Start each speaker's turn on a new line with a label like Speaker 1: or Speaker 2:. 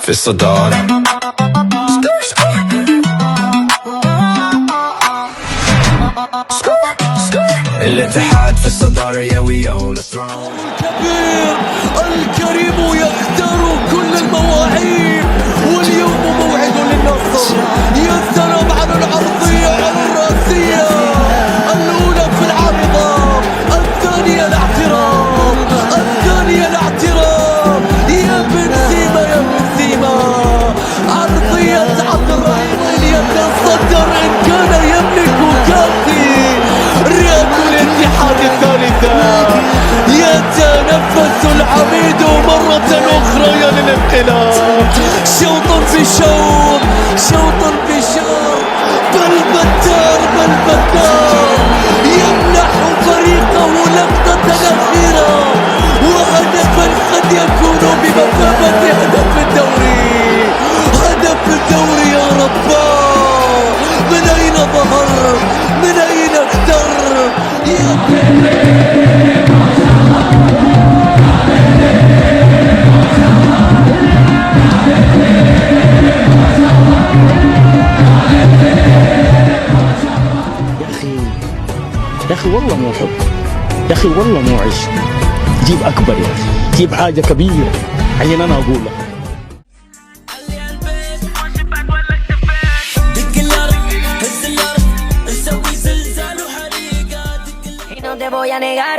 Speaker 1: في الصدارة الاتحاد في الصدارة يا وي اول ثرون.
Speaker 2: الكبير الكريم يختار كل المواعيد، واليوم موعد للنصر. يا سلام على العرضية على الرأسية، الأولى في العارضة، الثانية الاعتراض، الثانية الاعتراض. يا بنزيما يا بنزيما، عرضية عبد الرحيم يتصدر إن كان يملك كافي. رياض الاتحاد الثالثة يتنفس العميد مرة أخرى يا للانقلاب. شوط بشوط، شوط بشوط، بل بتار بل بتار. يمنح فريقه لقطة أخيرة وهدفا قد يكون بمثابة هدف الدوري. هدف الدوري يا رباه، من أين ظهر؟ من أين اختر؟
Speaker 3: يا أخي والله مو حب، يا أخي والله مو عشق. جيب أكبر يا أخي، جيب حاجة كبيرة عشان أنا أقول لك.
Speaker 4: Y no te voy a negar